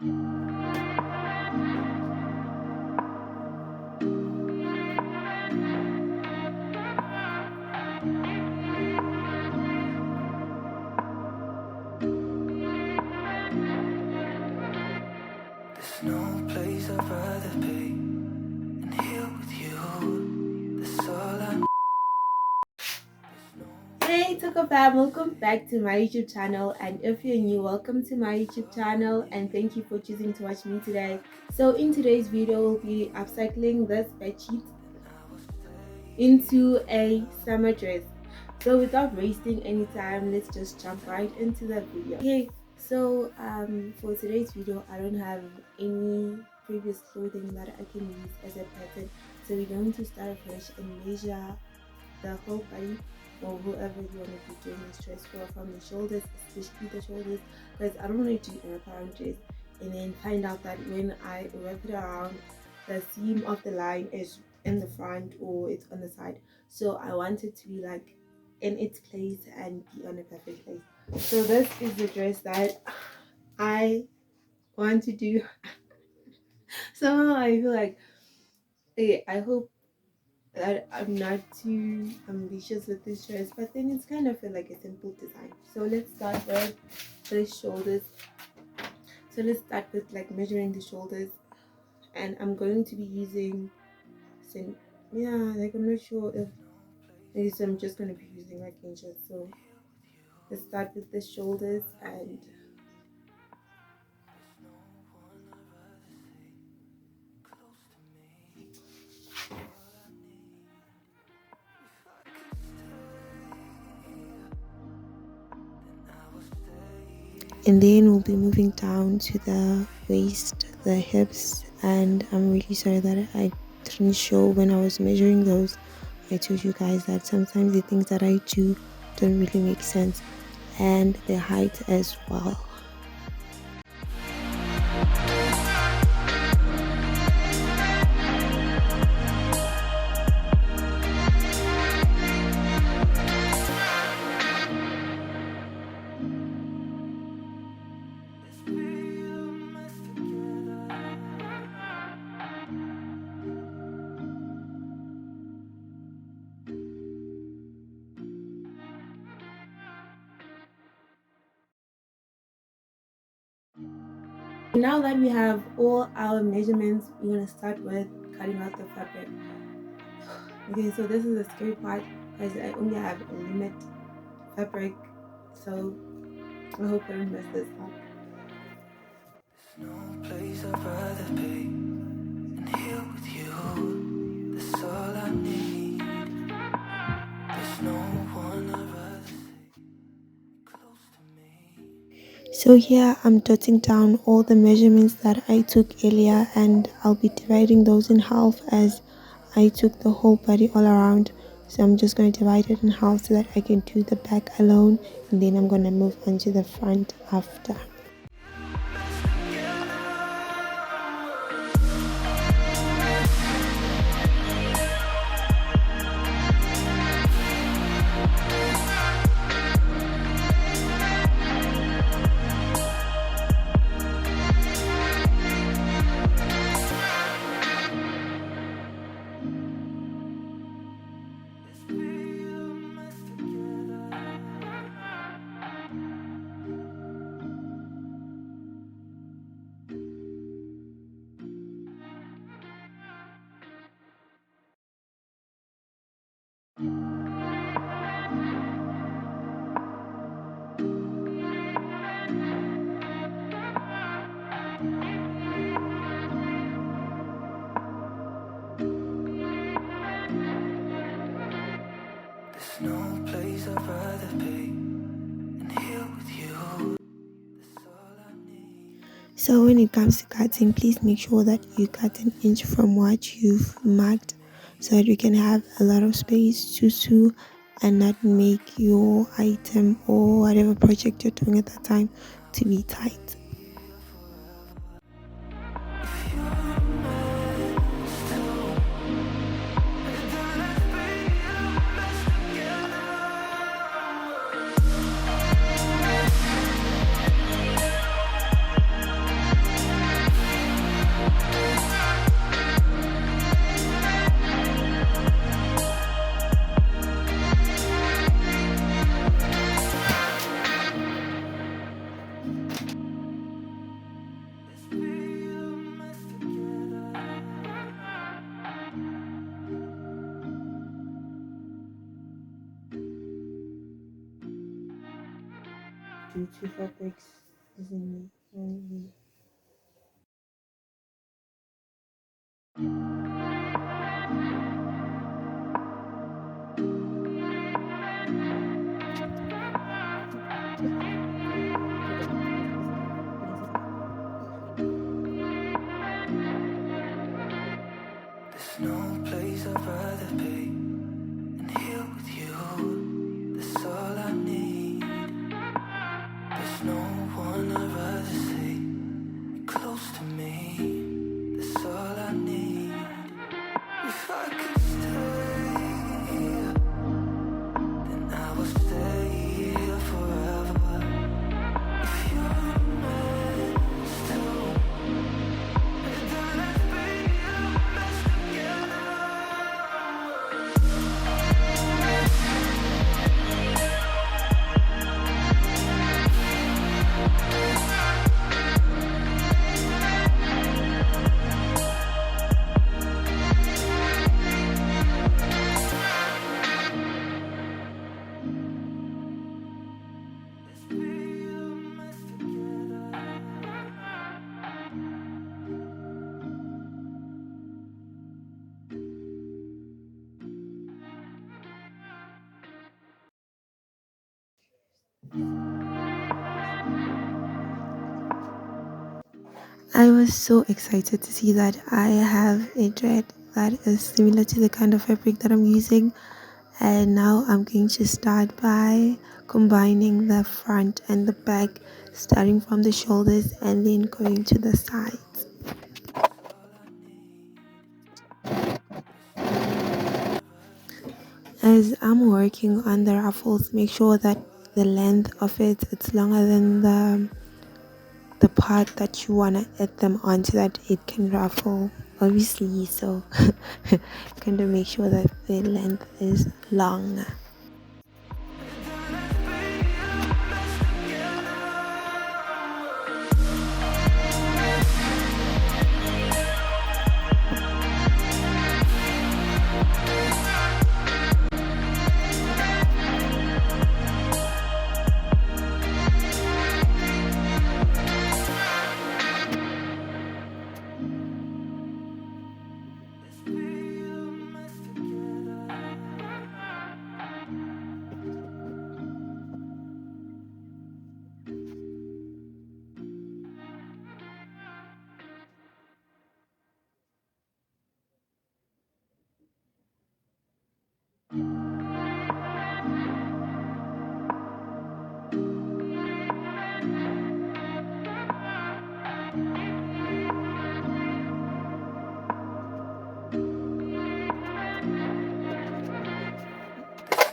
There's no place I'd rather be than here with you. That's all I need. Hey Tucker fam, welcome back to my YouTube channel, and if you're new, welcome to my YouTube channel and thank you for choosing to watch me today. So in today's video we'll be upcycling this bedsheet into a summer dress. So without wasting any time, let's just jump right into the video. Okay, so for today's video I don't have any previous clothing that I can use as a pattern, so we're going to start afresh and measure the whole body or whoever you want to be doing this dress for, from the shoulders, especially the shoulders, because I don't want to do a wraparound dress and then find out that when I wrap it around, the seam of the line is in the front or it's on the side. So I want it to be like in its place and be on a perfect place. So this is the dress that I want to do. Somehow I feel like, okay, I hope that I'm not too ambitious with this dress, but then it's kind of like a simple design. So let's start with the shoulders. So let's start with like measuring the shoulders, and I'm going to be using like I'm not sure if maybe, so I'm just going to be using like inches. So let's start with the shoulders, and then we'll be moving down to the waist, the hips, and I'm really sorry that I didn't show when I was measuring those. I told you guys that sometimes the things that I do don't really make sense, and the height as well. Now that we have all our measurements, we're going to start with cutting out the fabric. Okay, so this is the scary part because I only have a limit fabric, so I hope I don't mess this up. There's no place I'd rather be than here with you. That's all I need. There's no one I'd rather see close to me. So here I'm jotting down all the measurements that I took earlier, and I'll be dividing those in half as I took the whole body all around. So I'm just going to divide it in half so that I can do the back alone, and then I'm going to move on to the front after. There's no place I'd rather be than here with you. That's all I need. So when it comes to cutting, please make sure that you cut an inch from what you've marked so that you can have a lot of space to sew and not make your item or whatever project you're doing at that time to be tight. Do two fabrics isn't only. There's no place I'd rather be than here with you. That's all I need. There's no one I'd rather see close to me. That's all I need. If I could stay, then I would stay here forever. If you're meant to, then let's be the best together. I was so excited to see that I have a thread that is similar to the kind of fabric that I'm using, and now I'm going to start by combining the front and the back, starting from the shoulders and then going to the sides. As I'm working on the ruffles, make sure that the length of it's longer than the part that you want to add them on so that it can ruffle, obviously. So kind of make sure that the length is long.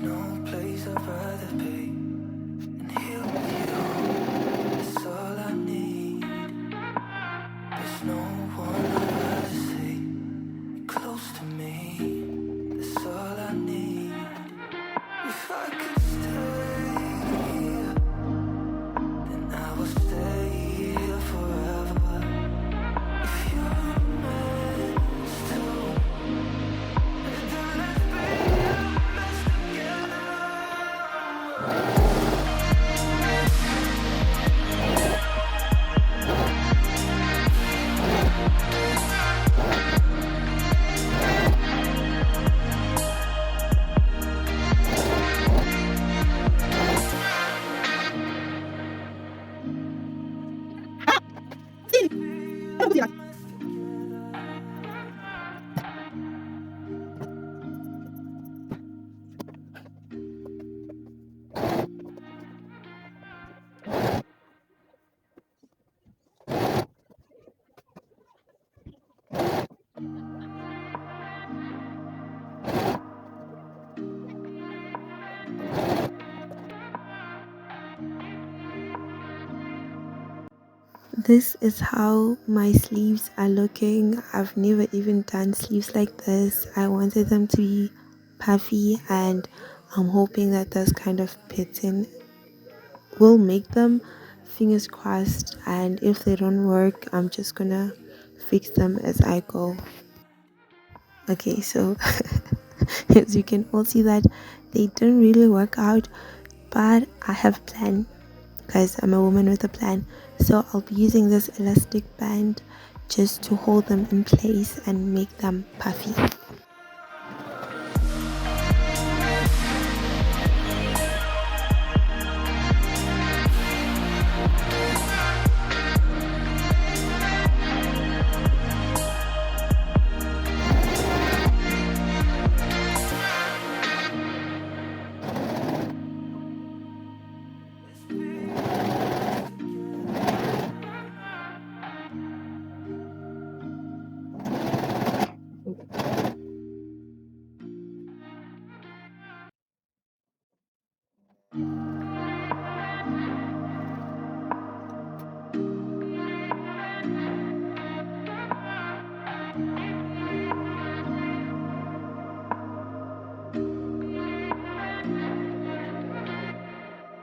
No place I'd rather be than here with you. That's all I need. There's no one I'd rather see close to me. That's all I need. If I could stay, then I would stay here forever. If you're meant to, then let's be the best together. This is how my sleeves are looking. I've never even done sleeves like this. I wanted them to be puffy, and I'm hoping that this kind of pattern will make them fingers crossed, and if they don't work, I'm just gonna fix them as I go. Okay, so as you can all see that they didn't really work out, but I have a plan because I'm a woman with a plan. So I'll be using this elastic band just to hold them in place and make them puffy.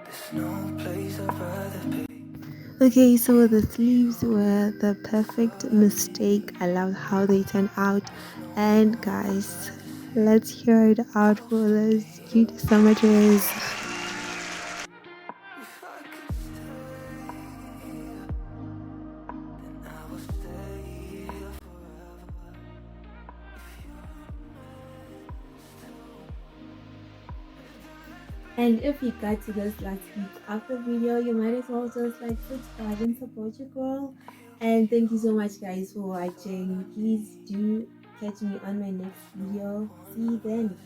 There's no place I'd rather be. Okay, so the sleeves were the perfect mistake. I love how they turned out. And guys, let's hear it out for this cute summer dress. If I could stay, then I will stay here forever. And if you got to this last week of the video, you might as well just like subscribe and support your girl. And thank you so much guys for watching. Please do catch me on my next video. See you then.